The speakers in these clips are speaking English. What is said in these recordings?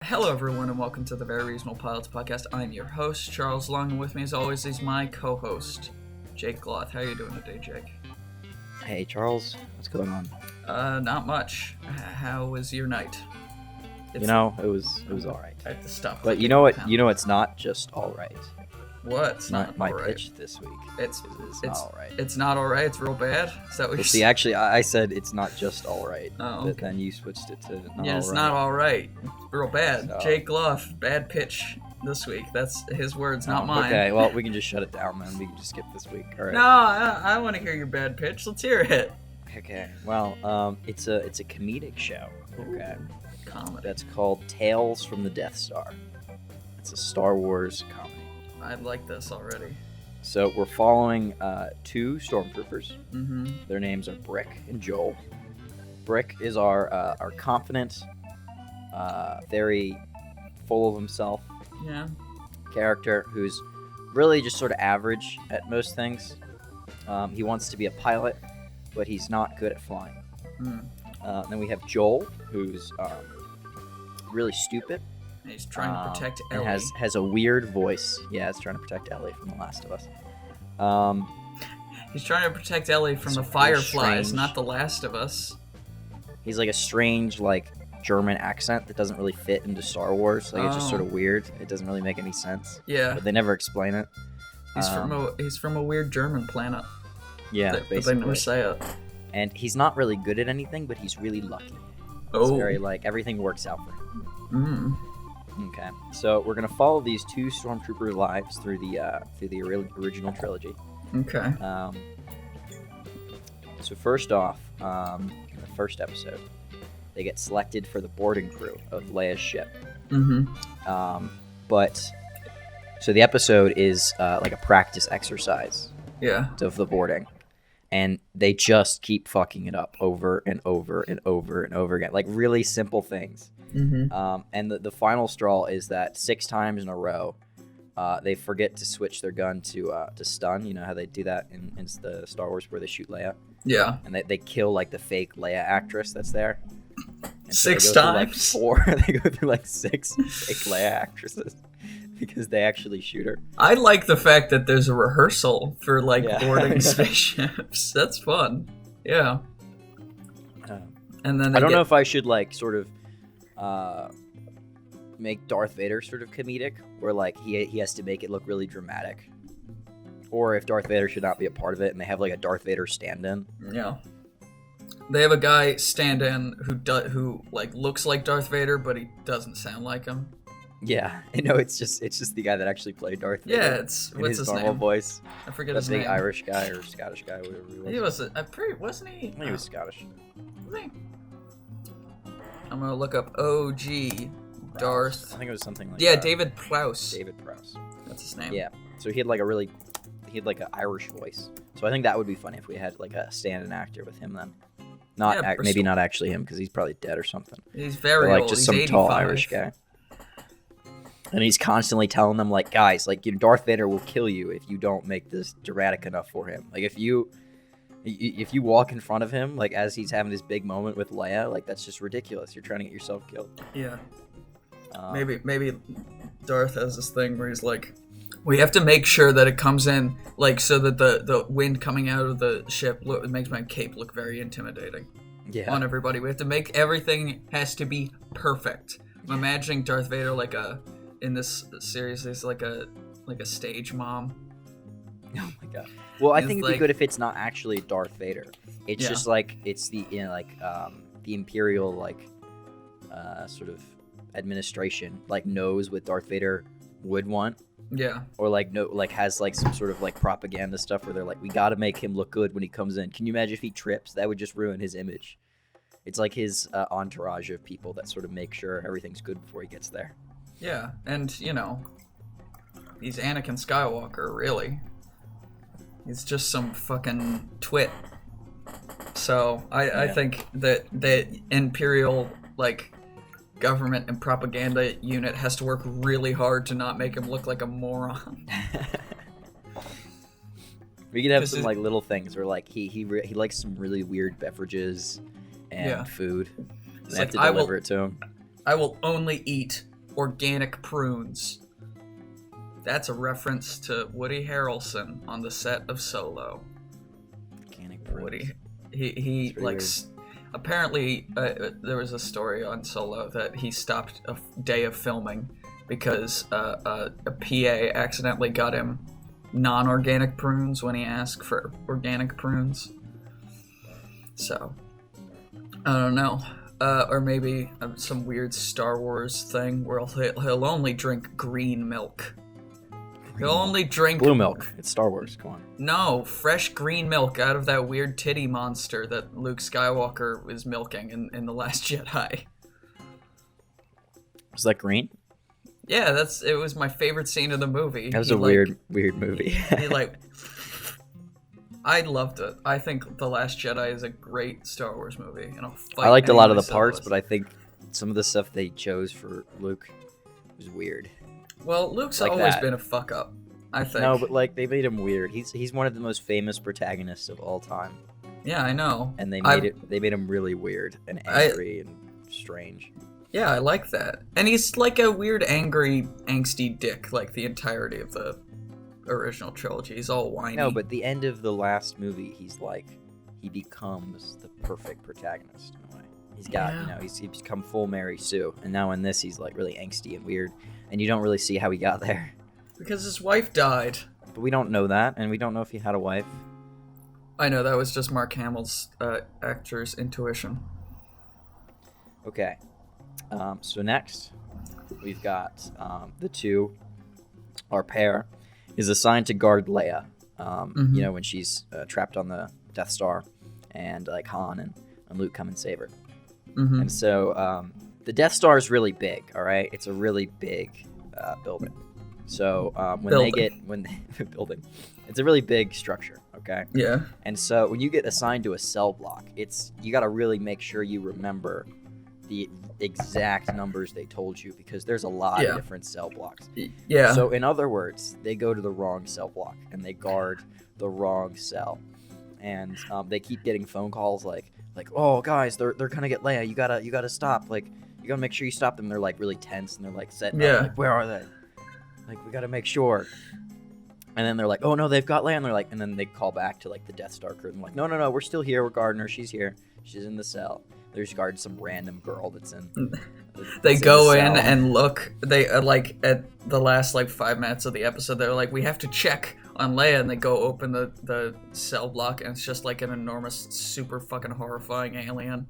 Hello, everyone, and welcome to the Very Reasonable Pilots Podcast. I'm your host, Charles Long, and with me, as always, is my co-host, Jake Gloth. How are you doing today, Jake? Hey, Charles. What's going on? Not much. How was your night? It was all right. I have to stop. But you know what? It's not just all right. What's not my all right? pitch this week. It's not all right. It's not all right. It's real bad. Is that what you're See, actually, I said it's not just all right. Oh, But okay. then you switched it to not all right. Yeah, it's not all right. It's real bad. So- Jake Gloth, bad pitch this week. That's his words, not mine. Okay, well, we can just shut it down then. We can just skip this week. All right. No, I want to hear your bad pitch. Let's hear it. Okay. Well, it's a comedic show. Okay. Comedy. That's called Tales from the Death Star. It's a Star Wars comedy. I like this already. So we're following two stormtroopers. Mm-hmm. Their names are Brick and Joel. Brick is our confident, very full of himself Yeah. character who's really just sort of average at most things. He wants to be a pilot, but he's not good at flying. Mm. Then we have Joel, who's really stupid. And he's trying to protect Ellie. And has a weird voice. Yeah, he's trying to protect Ellie from The Last of Us. He's trying to protect Ellie from the It's Fireflies, strange. not The Last of Us. He's like a strange, German accent that doesn't really fit into Star Wars. It's just sort of weird. It doesn't really make any sense. Yeah. But they never explain it. He's from a weird German planet. Yeah, But they basically. never say it. And he's not really good at anything, but he's really lucky. It's very everything works out for him. Mm. Okay, so we're gonna follow these two stormtrooper lives through the original trilogy. Okay. So first off, in the first episode, they get selected for the boarding crew of Leia's ship. Mm-hmm. So the episode is like a practice exercise Yeah. of the boarding, and they just keep fucking it up over and over and over and over again, like really simple things. Mm-hmm. And the final straw is that 6 times in a row, they forget to switch their gun to stun. You know how they do that in the Star Wars where they shoot Leia, Yeah. and they kill like the fake Leia actress that's there. And so 6 they go through, times? 4. They go through 6 fake Leia actresses because they actually shoot her. I like the fact that there's a rehearsal for Yeah. boarding spaceships. That's fun. Yeah. And then I don't know if I should sort of make Darth Vader sort of comedic, where he has to make it look really dramatic, or if Darth Vader should not be a part of it, and they have a Darth Vader stand-in. Yeah. They have a guy stand in who looks like Darth Vader, but he doesn't sound like him. Yeah, it's just the guy that actually played Darth Vader. Yeah, it's in what's his his normal name? voice. I forget That his big name. Irish guy or Scottish guy, whatever he was. Wasn't he? I think he was Scottish. Was he? I'm gonna look up OG Darth. I think it was something like Yeah, that. David Prowse. David Prowse. That's his name. Yeah. So he had an Irish voice. So I think that would be funny if we had a stand-in actor with him then. Maybe not actually him because he's probably dead or something. He's very But, old. just He's some 85. tall Irish guy. And he's constantly telling them guys, Darth Vader will kill you if you don't make this dramatic enough for him. If you walk in front of him as he's having this big moment with Leia, that's just ridiculous. You're trying to get yourself killed. Yeah. Maybe Darth has this thing where he's like, we have to make sure that it comes in so that the wind coming out of the ship makes my cape look very intimidating Yeah. on everybody. We have to make everything has to be perfect. I'm imagining Darth Vader in this series is like a stage mom. Oh my god. Well, I It's think it'd be good if it's not actually Darth Vader. It's Yeah. just it's the the Imperial sort of administration knows what Darth Vader would want. Yeah. Or has some sort of propaganda stuff where they're we gotta make him look good when he comes in. Can you imagine if he trips? That would just ruin his image. It's his entourage of people that sort of make sure everything's good before he gets there. Yeah, and he's Anakin Skywalker, really. He's just some fucking twit. So I think that the Imperial government and propaganda unit has to work really hard to not make him look like a moron. We could have some little things where he likes some really weird beverages and food. It's They have to I deliver will it to him. I will only eat organic prunes. That's a reference to Woody Harrelson on the set of Solo. Organic prunes. Woody, he like apparently there was a story on Solo that he stopped a day of filming because a PA accidentally got him non-organic prunes when he asked for organic prunes. So I don't know. Or maybe some weird Star Wars thing where he'll only drink green milk. He'll only drink blue milk. It's Star Wars. Come on. No, fresh green milk out of that weird titty monster that Luke Skywalker was milking in The Last Jedi. Was that green? Yeah, it was my favorite scene of the movie. That was weird movie. He I loved it. I think The Last Jedi is a great Star Wars movie, and I'll fight. I liked a lot of the parts, but I think some of the stuff they chose for Luke was weird. Well, Luke's like always that. been a fuck up, I think. No, but like they made him weird. He's one of the most famous protagonists of all time. Yeah, I know. And they made him really weird and angry and strange. Yeah, I like that. And he's like a weird, angry, angsty dick, like the entirety of the original trilogy. He's all whiny. No, but the end of the last movie, he becomes the perfect protagonist in a way. He's got, he's become full Mary Sue, and now in this, he's like really angsty and weird, and you don't really see how he got there. Because his wife died. But we don't know that, and we don't know if he had a wife. I know, that was just Mark Hamill's actor's intuition. Okay. So next, we've got our pair is assigned to guard Leia, when she's trapped on the Death Star, and like Han and Luke come and save her. Mm-hmm. And so the Death Star is really big, all right? It's a really big building. So building, it's a really big structure, okay? Yeah. And so when you get assigned to a cell block, you got to really make sure you remember the exact numbers they told you, because there's a lot of different cell blocks. Yeah. So in other words, they go to the wrong cell block and they guard the wrong cell, and they keep getting phone calls like, oh guys, they're gonna get Leia. You gotta stop. Like, you gotta make sure you stop them. They're like really tense and they're like setting up. Like, where are they? Like, we gotta make sure. And then they're like, oh no, they've got Leia. And they're like, and then they call back to like the Death Star crew and like, no, we're still here. We're guarding her. She's here. She's in the cell. They're just guarding some random girl that's in. They go in and look. They like at the last 5 minutes of the episode. They're like, we have to check on Leia, and they go open the cell block, and it's just like an enormous, super fucking horrifying alien.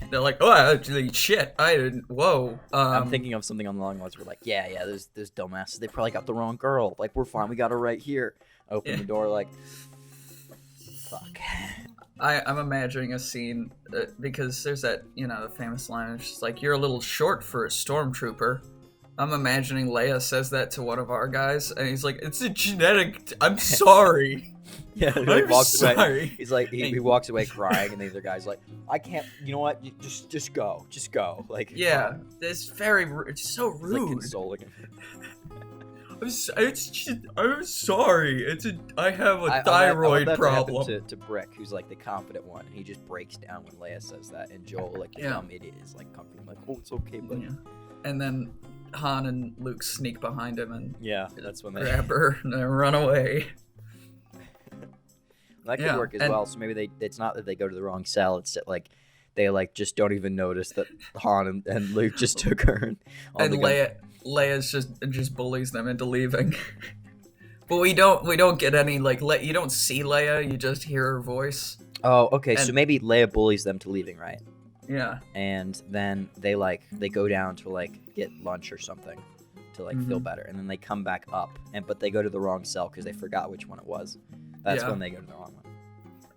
They're like, oh, actually, shit, I didn't. Whoa. I'm thinking of something along the lines where like, yeah, those dumbasses. They probably got the wrong girl. Like, we're fine. We got her right here. Open the door, like, fuck. I'm imagining a scene because there's that, the famous line. It's just like, you're a little short for a stormtrooper. I'm imagining Leia says that to one of our guys, and he's like, it's a genetic. I'm sorry. Yeah, he I'm walks sorry. away. He's like, he walks away crying, and the other guy's like, I can't. You know what? Just go. Like, yeah, it's so rude. It's like consoling him. I'm sorry. I have a thyroid problem. To Brick, who's like the confident one, and he just breaks down when Leia says that, and Joel, like the dumb idiot, is like comforting him, like, oh, it's okay, buddy. Yeah. And then Han and Luke sneak behind him and that's when they grab her and then run away. That could work as well. So maybe it's not that they go to the wrong cell. It's that like they just don't even notice that Han and Luke just took her. And Leia's just bullies them into leaving. But we don't get any you don't see Leia. You just hear her voice. Oh, okay. So maybe Leia bullies them to leaving, right? Yeah. And then they go down to get lunch or something to feel better, and then they come back up, but they go to the wrong cell because they forgot which one it was. That's when they go to the wrong one.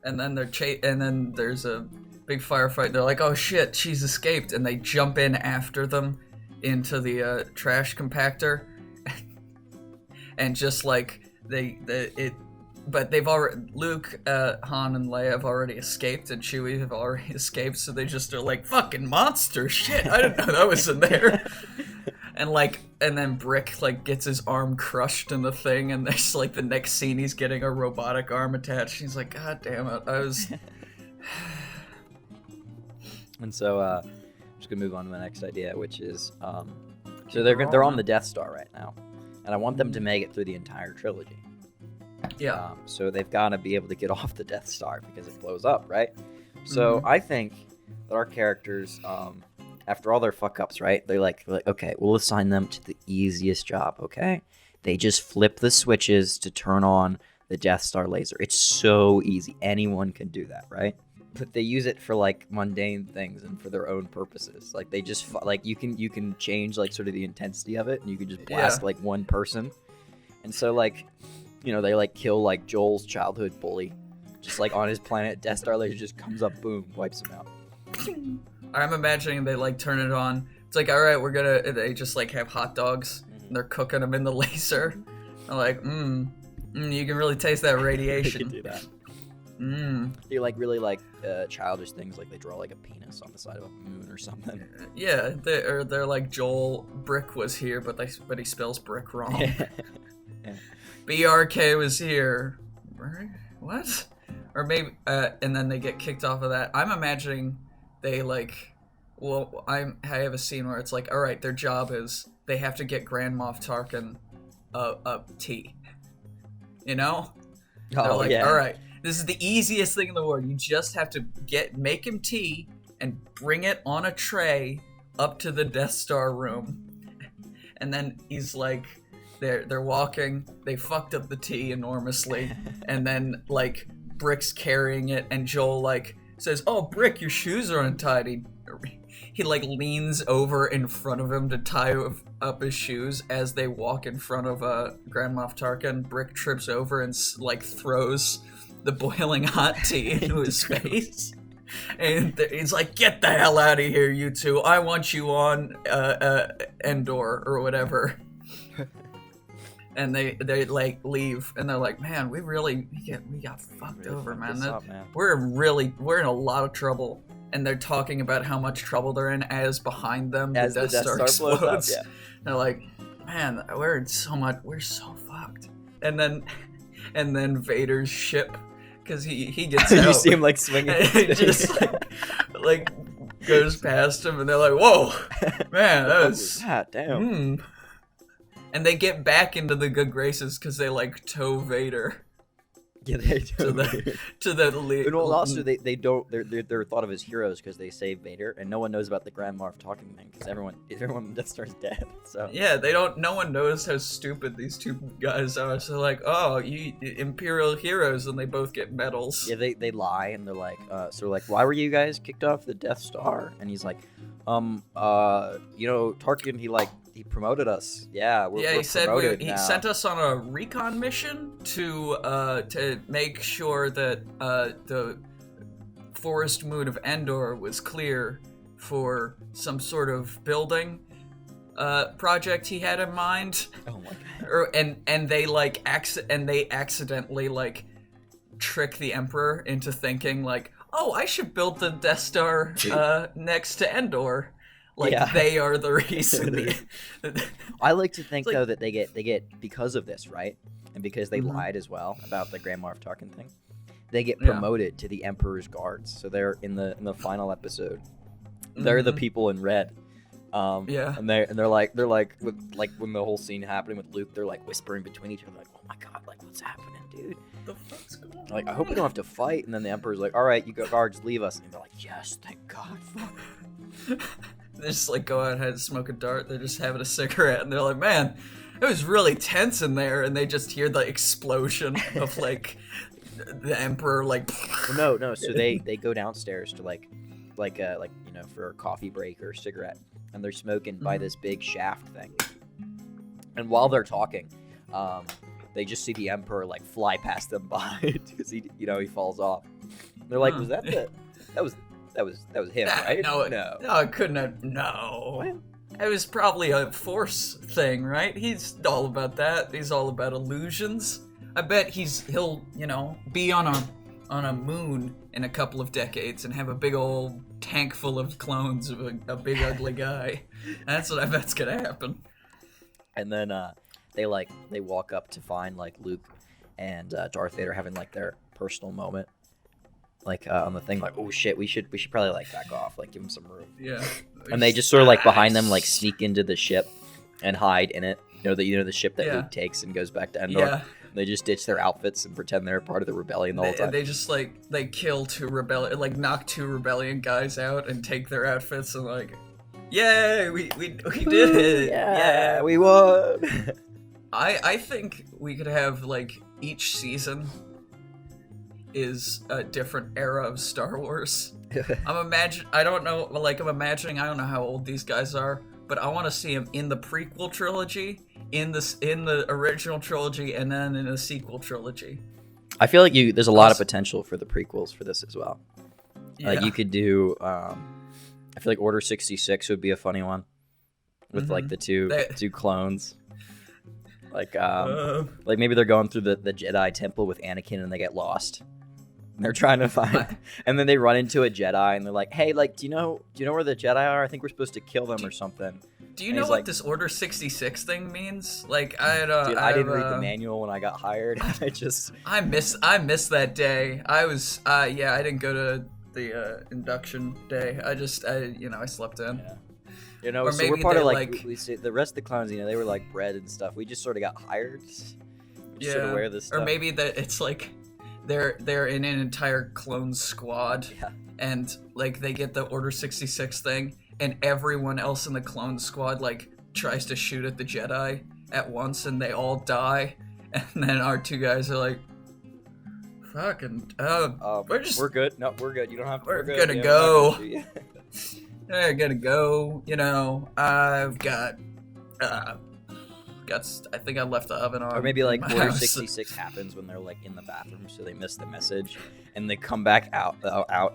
And then and then there's a big firefight. They're like, oh shit, she's escaped, and they jump in after them into the trash compactor, and just but they've already Luke, Han, and Leia have already escaped, and Chewie have already escaped. So they just are like, fucking monster shit. I didn't know that was in there. And then Brick gets his arm crushed in the thing, and there's the next scene he's getting a robotic arm attached. He's like, God damn it, I was. And so I'm just gonna move on to the next idea, which is So they're on the Death Star right now, and I want them to make it through the entire trilogy. Yeah. So they've got to be able to get off the Death Star because it blows up, right? So I think that our characters, after all their fuck ups, right? They're like, okay, we'll assign them to the easiest job. Okay, they just flip the switches to turn on the Death Star laser. It's so easy. Anyone can do that, right? But they use it for like mundane things and for their own purposes. Like they just like you can change like sort of the intensity of it, and you can just blast like one person. And so like, you know, they like kill like Joel's childhood bully, just like on his planet. Death Star laser just comes up, boom, wipes him out. I'm imagining they like turn it on. It's like, all right, they just like have hot dogs and they're cooking them in the laser. They're like, you can really taste that radiation. They can do that. They like really like childish things, like they draw like a penis on the side of a moon or something. Yeah, they're like Joel Brick was here, but he spells brick wrong. Yeah. BRK was here. What? Or maybe and then they get kicked off of that. I'm imagining they like, well, I have a scene where it's like, all right, their job is they have to get Grand Moff Tarkin a tea. You know? They're like, all right, this is the easiest thing in the world. You just have to make him tea and bring it on a tray up to the Death Star room. And then he's like, they're walking, they fucked up the tea enormously, and then like Brick's carrying it, and Joel like says, "Oh, Brick, your shoes are untied." He like leans over in front of him to tie up his shoes as they walk in front of Grand Moff Tarkin. Brick trips over and like throws the boiling hot tea into his face. And he's like, "Get the hell out of here, you two. I want you on Endor or whatever." And they like leave, and they're like, "Man, we got fucked over, man. We're in a lot of trouble." And they're talking about how much trouble they're in as behind them the Death Star explodes. Up, yeah. They're like, "Man, we're so fucked." And then Vader's ship, because he gets out. You see him like swinging. And he just like goes past him, and they're like, "Whoa, man, that was damn." And they get back into the good graces because they like tow Vader. Yeah, they do. To the lead. And also, they don't. They're thought of as heroes because they save Vader, and no one knows about the Grand Moff talking thing because everyone in Death Star's dead. So yeah, they don't. No one knows how stupid these two guys are. So like, oh, you Imperial heroes, and they both get medals. Yeah, they lie, and they're like, why were you guys kicked off the Death Star? And he's like, Tarkin, he promoted us. Yeah, we're he said he sent us on a recon mission to make sure that the forest moon of Endor was clear for some sort of building project he had in mind. Oh my god! And they accidentally like trick the Emperor into thinking like, oh, I should build the Death Star next to Endor. Like they are the reason. I like to think though that they get because of this, right? And because they lied as well about the Grand Moff Tarkin thing, they get promoted to the Emperor's guards. So they're in the final episode. They're the people in red. And they're like with like when the whole scene happening with Luke, they're like whispering between each other, like, "Oh my god, like what's happening, dude? The fuck's going on?" Like, I hope we don't have to fight. And then the Emperor's like, "All right, you guards, leave us." And they're like, "Yes, thank God." Fuck. They just like go outside and smoke a dart. They're just having a cigarette, and they're like, "Man, it was really tense in there." And they just hear the explosion of like the Emperor like. Well, no. So they go downstairs to like for a coffee break or a cigarette, and they're smoking by this big shaft thing. And while they're talking, they just see the Emperor like fly past them by because he falls off. They're like, "Was that that was him, right?" No, it couldn't have. No. What? It was probably a Force thing, right? He's all about that. He's all about illusions. I bet he'll be on a moon in a couple of decades and have a big old tank full of clones of a big ugly guy. That's what I bet's gonna happen. And then they walk up to find like Luke and Darth Vader having like their personal moment. Like on the thing, like, "Oh shit, we should probably like back off, like give him some room." Yeah. And they just sort of like behind them, like sneak into the ship, and hide in it. The ship that Yeah. Luke takes and goes back to Endor. Yeah. They just ditch their outfits and pretend they're part of the rebellion the whole time. They just they kill knock 2 rebellion guys out and take their outfits and yay, we did it. Yeah, we won. I think we could have each season is a different era of Star Wars. I'm imagining, I don't know how old these guys are, but I want to see them in the prequel trilogy, in the original trilogy, and then in a sequel trilogy. I feel like there's a lot of potential for the prequels for this as well. Yeah. Like you could do, I feel like Order 66 would be a funny one with the two clones. Like maybe they're going through the Jedi temple with Anakin and they get lost. And they're trying to find, and then they run into a Jedi and they're like, "Hey, do you know where the Jedi are? I think we're supposed to kill them or something." Do you know what this Order 66 thing means? I didn't read the manual when I got hired. I miss that day. I didn't go to the induction day. I slept in. Yeah. Or so maybe we're part of we see, the rest of the clowns. They were bred and stuff. We just sort of got hired. We just sort of wear this stuff. Or maybe that it's they're in an entire clone squad, and they get the Order 66 thing, and everyone else in the clone squad tries to shoot at the Jedi at once, and they all die, and then our 2 guys are like, "Fucking, we're good. No, we're good. You don't have to. We're gonna go. We're gonna go. I've got." I think I left the oven on. Or maybe my Order house. 66 happens when they're in the bathroom, so they miss the message, and they come back out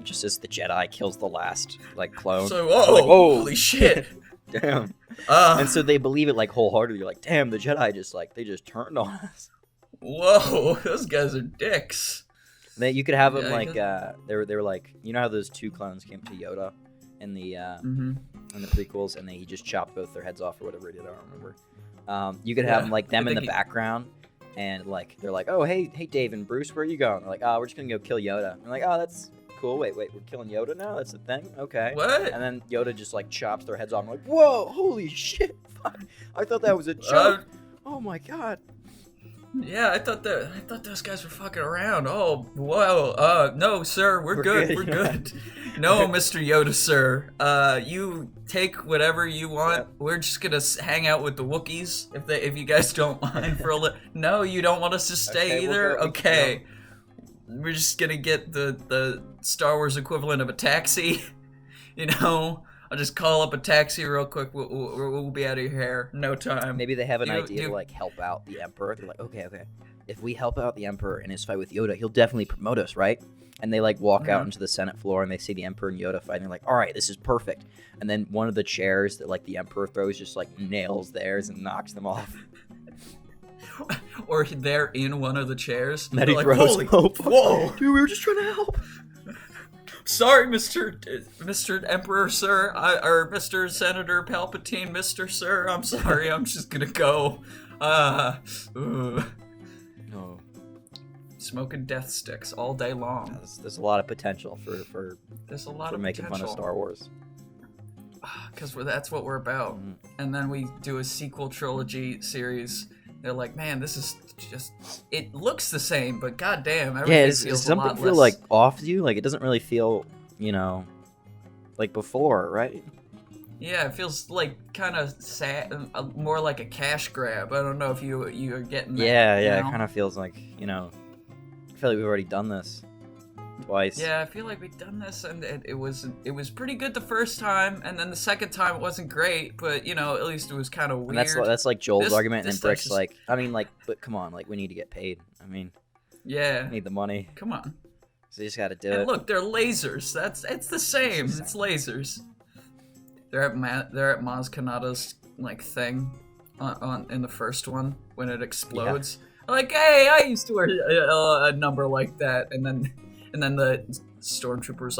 just as the Jedi kills the last clone. So holy shit! Damn. And so they believe it wholeheartedly. You're damn, the Jedi they just turned on us. Whoa, those guys are dicks. Then you could have them they were how those 2 clones came to Yoda in the in the prequels, and he just chopped both their heads off or whatever he did. I don't remember. You could have them them in the background, and they're oh hey Dave and Bruce, where are you going? They're we're just gonna go kill Yoda. I'm oh, that's cool. Wait, we're killing Yoda now? That's the thing? Okay. What? And then Yoda just chops their heads off. I'm whoa, holy shit! Fuck. I thought that was a joke. Oh my god. Yeah, I thought those guys were fucking around. Oh, whoa. No, sir, we're good. We're good. No, Mr. Yoda, sir. You take whatever you want. Yep. We're just gonna hang out with the Wookiees if you guys don't mind for a little. No, you don't want us to stay either. Okay. We're just gonna get the Star Wars equivalent of a taxi. I'll just call up a taxi real quick. We'll be out of your hair. No time. Maybe they have an idea to help out the Emperor. They're okay. If we help out the Emperor in his fight with Yoda, he'll definitely promote us, right? And they walk out into the Senate floor and they see the Emperor and Yoda fighting. They're all right, this is perfect. And then one of the chairs that the Emperor throws just nails theirs and knocks them off. Or they're in one of the chairs. And then he throws. Whoa! Dude, we were just trying to help. Sorry, Mr. Emperor, sir, or Mr. Senator Palpatine, Mr. Sir. I'm sorry. I'm just gonna go. No. Smoking death sticks all day long. There's a lot of potential for making fun of Star Wars. Because that's what we're about. And then we do a sequel trilogy series. They're man, this is just, it looks the same, but goddamn, everything feels a lot less. Something feel off to you? It doesn't really feel, like before, right? Yeah, it feels kind of sad, more like a cash grab. I don't know if you're getting that. Yeah, it kind of feels I feel like we've already done this twice. Yeah, I feel like we've done this, and it was pretty good the first time, and then the second time it wasn't great, but at least it was kind of weird. And that's Joel's argument, and Brick's but come on, we need to get paid. Yeah, we need the money. Come on, so you just got to do and it. Look, they're lasers. It's the same. It's lasers. They're at Maz Kanata's thing on in the first one when it explodes. Yeah. Hey, I used to wear a number like that, and then the stormtroopers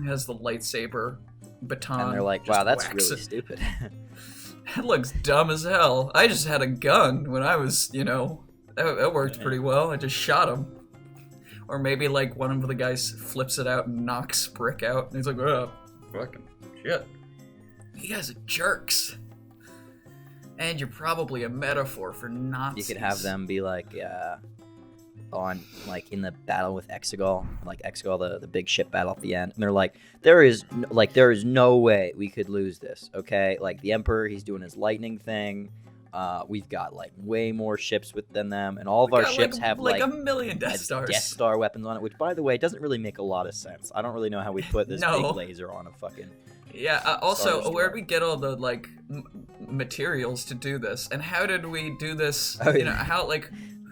has the lightsaber baton. And they're wow, that's really stupid. That looks dumb as hell. I just had a gun when I was, that worked pretty well. I just shot him. Or maybe one of the guys flips it out and knocks Brick out, and he's oh, fucking shit. You guys are jerks. And you're probably a metaphor for Nazis. You could have them be like on like in the battle with Exegol, like Exegol, the big ship battle at the end, and they're like, there is no way we could lose this. Okay, like the Emperor, he's doing his lightning thing. We've got like way more ships than them, and all of our ships have like a million Death Stars. Death Star weapons on it, which by the way doesn't really make a lot of sense. I don't really know how we put this big laser on a fucking. Yeah. Also, where did we get all the like materials to do this, and how did we do this? Oh, you know, how like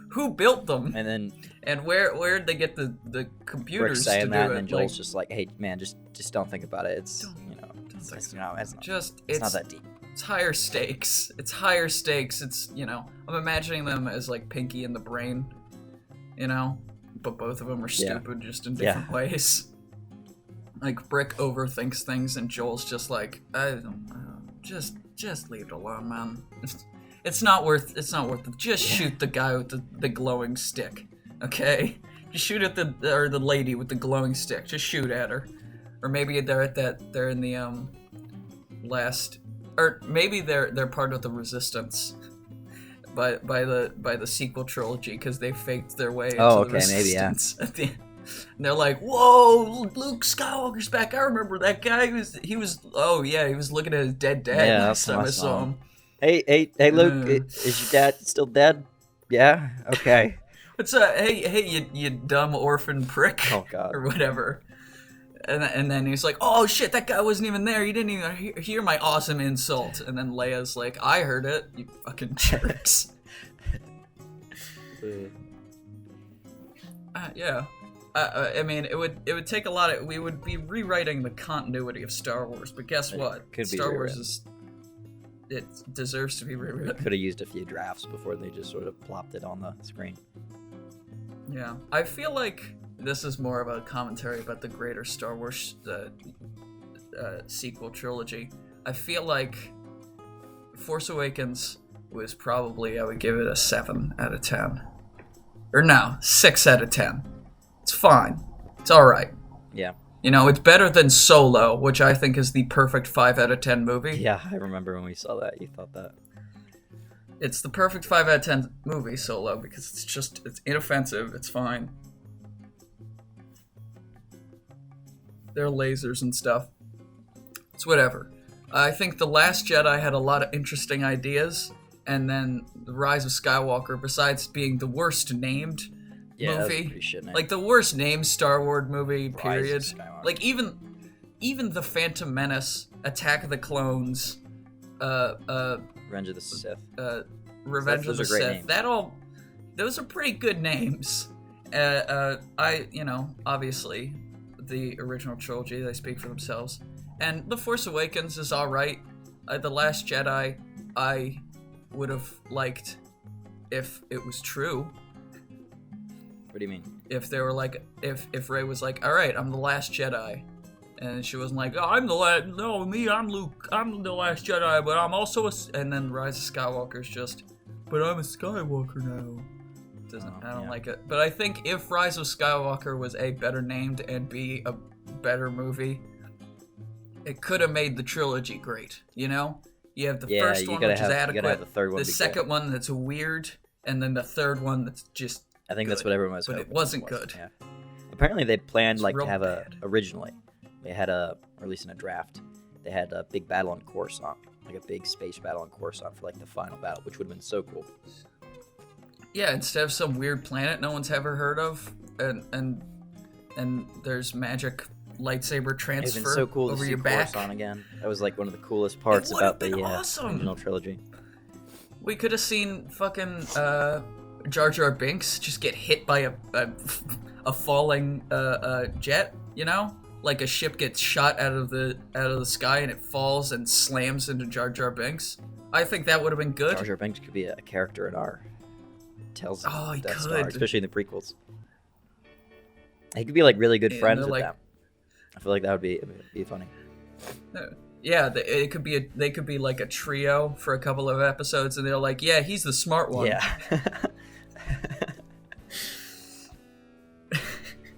who built them? And where did they get the computers Rick's saying to do that, it? and then Joel's just like, hey man, just don't think about it. It's it's not that deep. It's higher stakes. It's higher stakes. It's, you know, I'm imagining them as like Pinky and the Brain, you know, but both of them are stupid just in different ways. Like Brick overthinks things, and Joel's just like, just leave it alone, man. It's not worth it. Just shoot the guy with the glowing stick, okay? Just shoot at the lady with the glowing stick. Just shoot at her, or maybe they're in the last. Or maybe they're part of the resistance, by the sequel trilogy, because they faked their way into the resistance at the end. And they're like, "Whoa, Luke Skywalker's back! I remember that guy. He was looking at his dead dad last time I saw him." Hey, Luke, is your dad still dead? Yeah. Okay. What's up? Hey, you dumb orphan prick! Oh God. Or whatever. And then he's like, "Oh shit, that guy wasn't even there. You didn't even hear my awesome insult." And then Leia's like, "I heard it, you fucking jerks." Yeah. I mean, it would take a lot of. We would be rewriting the continuity of Star Wars, but guess what? Star Wars it deserves to be rewritten. Could have used a few drafts before they just sort of plopped it on the screen. Yeah, I feel like this is more of a commentary about the greater Star Wars sequel trilogy. I feel like Force Awakens was probably, I would give it a 7 out of 10. Or no, 6 out of 10. It's fine. It's alright. Yeah. You know, it's better than Solo, which I think is the perfect 5 out of 10 movie. Yeah, I remember when we saw that, you thought that. It's the perfect 5 out of 10 movie, Solo, because it's inoffensive, it's fine. There are lasers and stuff. It's whatever. I think The Last Jedi had a lot of interesting ideas, and then The Rise of Skywalker, besides being the worst named movie, like the worst named Star Wars movie, period. Like even the Phantom Menace, Attack of the Clones, Revenge of the Sith, Revenge of the Sith. Those are pretty good names. Obviously, the original trilogy, they speak for themselves. And The Force Awakens is alright. The Last Jedi, I would have liked if it was true. What do you mean? If they were like, if Rey was like, alright, I'm the Last Jedi. And she wasn't like, oh, I'm Luke, I'm the Last Jedi, but I'm also and then Rise of Skywalker's just, but I'm a Skywalker now. I don't like it. But I think if Rise of Skywalker was A, better named, and B, a better movie, it could have made the trilogy great, you know? You have the first one, which is adequate, the third one the second one that's weird, and then the third one that's just I think that's what everyone was hoping. But it wasn't good. Yeah. Apparently they planned to have originally, they had or at least in a draft, they had a big battle on Coruscant, like a big space battle on Coruscant for like the final battle, which would have been so cool. Yeah, instead of some weird planet no one's ever heard of, and there's magic lightsaber transfer so cool over to see your back. Coruscant again. That was like one of the coolest parts about the original trilogy. We could have seen fucking Jar Jar Binks just get hit by a falling jet, you know? Like a ship gets shot out of the sky and it falls and slams into Jar Jar Binks. I think that would have been good. Jar Jar Binks could be a character in our Tales of Death Star, especially in the prequels. He could be like really good friends with them. I feel like that would be funny. Yeah, they could be like a trio for a couple of episodes, and they're like, yeah, he's the smart one. Yeah.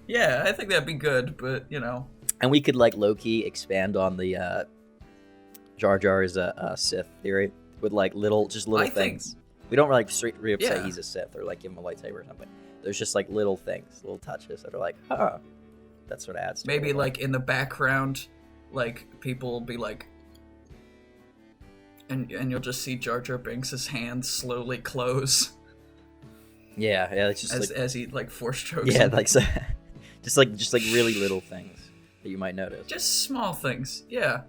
Yeah, I think that'd be good, but you know. And we could like low-key expand on the Jar Jar is a Sith theory with like little things. We don't like straight up say Yeah. he's a Sith or like give him a lightsaber or something. There's just like little things, little touches that are like, huh. That sort of adds to Maybe it. like in the background, like people will be like, and you'll just see Jar Jar Binks' hands slowly close Yeah, it's just as he like force chokes. yeah, him. like so, just like really little things that you might notice. Just small things. Yeah.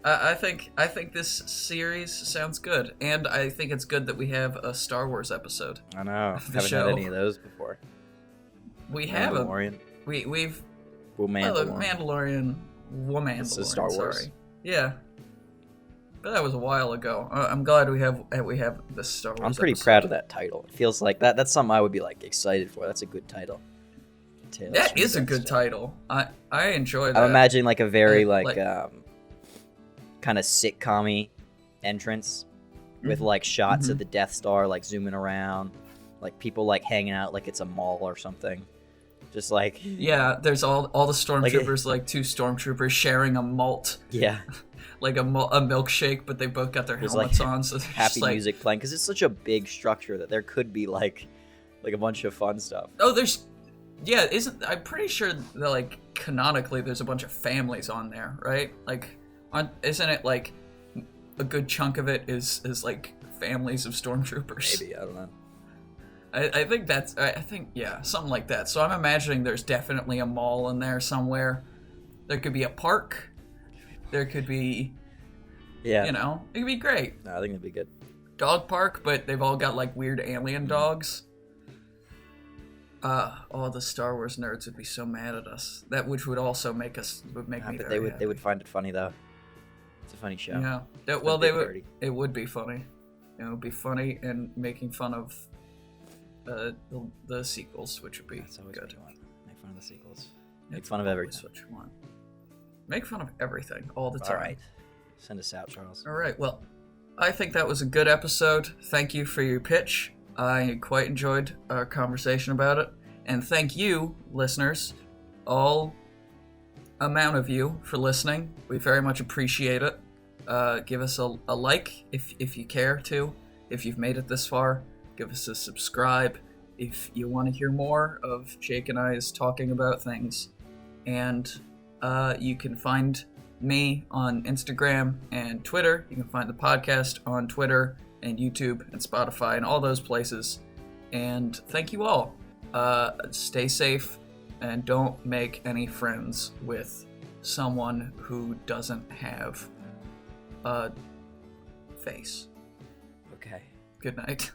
I think this series sounds good, and I think it's good that we have a Star Wars episode. I know. The Haven't show. had any of those before. We haven't. Mandalorian. We've Mandalorian. Mandalorian. This is Star Wars. Sorry. Yeah. But that was a while ago. I'm glad we have the Star Wars. I'm pretty episode. proud of that title. It feels like that's something I would be like excited for. That's a good title. Tales That from is the a Death good Star. title. I enjoy that. I'm imagining like a very Like- kind of sitcom-y entrance with Mhm. like shots of Mhm. the Death Star like zooming around, like people like hanging out like it's a mall or something. Just like Yeah, there's all the stormtroopers, like two stormtroopers sharing a malt, yeah, like a milkshake, but they both got their There's, helmets like, on, so they're happy just like, music playing because it's such a big structure that there could be like a bunch of fun stuff. oh, I'm pretty sure that like canonically there's a bunch of families on there, right? Like, isn't it like a good chunk of it is like families of stormtroopers? Maybe I don't know. I think yeah, something like that. So I'm imagining there's definitely a mall in there somewhere. There could be a park. There could be, Yeah, it could be great. no, I think it'd be good. Dog park, but they've all got like weird alien dogs. All the Star Wars nerds would be so mad at us. Which would also make me But very they happy. would find it funny though. It's a funny show. Yeah. It's Well, a they bit would. nerdy. It would be funny. It would be funny and making fun of the sequels, which would be That's always what good. you want. Make fun of the sequels. Make That's fun of always everything. what you want. Make fun of everything all the time. All right, send us out, Charles. All right. Well, I think that was a good episode. Thank you for your pitch. I quite enjoyed our conversation about it, and thank you, listeners, all amount of you, for listening. We very much appreciate it. Give us a like if you care to. If you've made it this far, give us a subscribe if you want to hear more of Jake and I's talking about things. And you can find me on Instagram and Twitter. You can find the podcast on Twitter and YouTube and Spotify and all those places. And thank you all. Stay safe and don't make any friends with someone who doesn't have a face. Okay. Good night.